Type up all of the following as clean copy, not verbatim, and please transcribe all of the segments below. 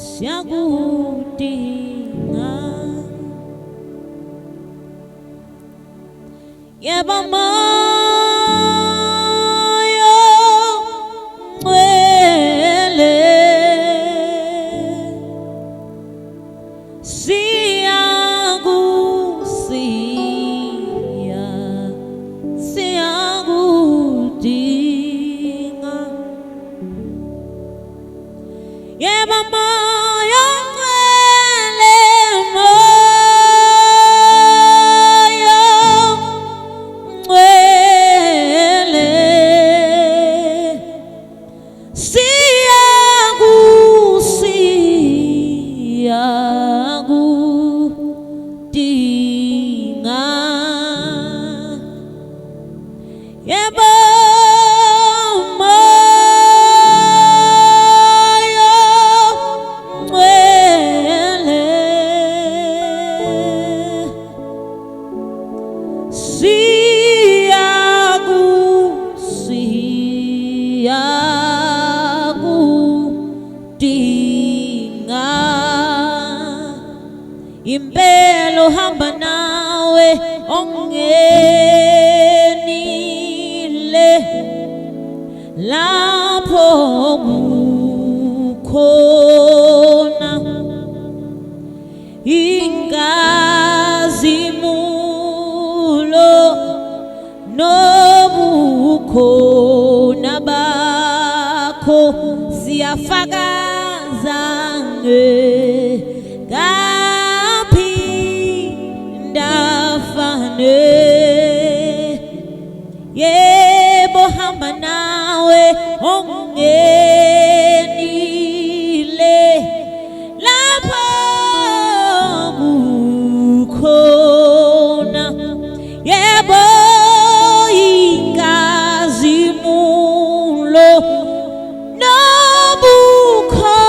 siyakudinga yebo moyo ngcwele siyakudinga yebo moyo ngcwele moyo ngcwele siyakudinga yebo siyakudinga impela uhamba nawe ongenile lapho kukhona inkazimulo nobukhona bakho siyafakaza ngaphinda fane yebo hamba nawe ongenile lapho kukhona yebo inkazimulo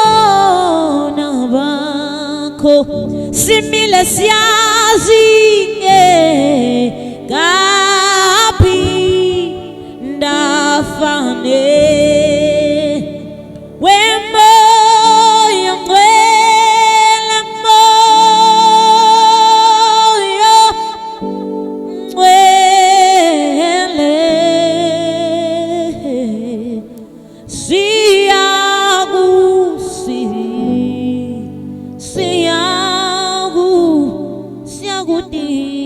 nobukhona bakho simile siyazi ngaphinda fane wemoyo ngcwele moyo ngcwele siyakudinga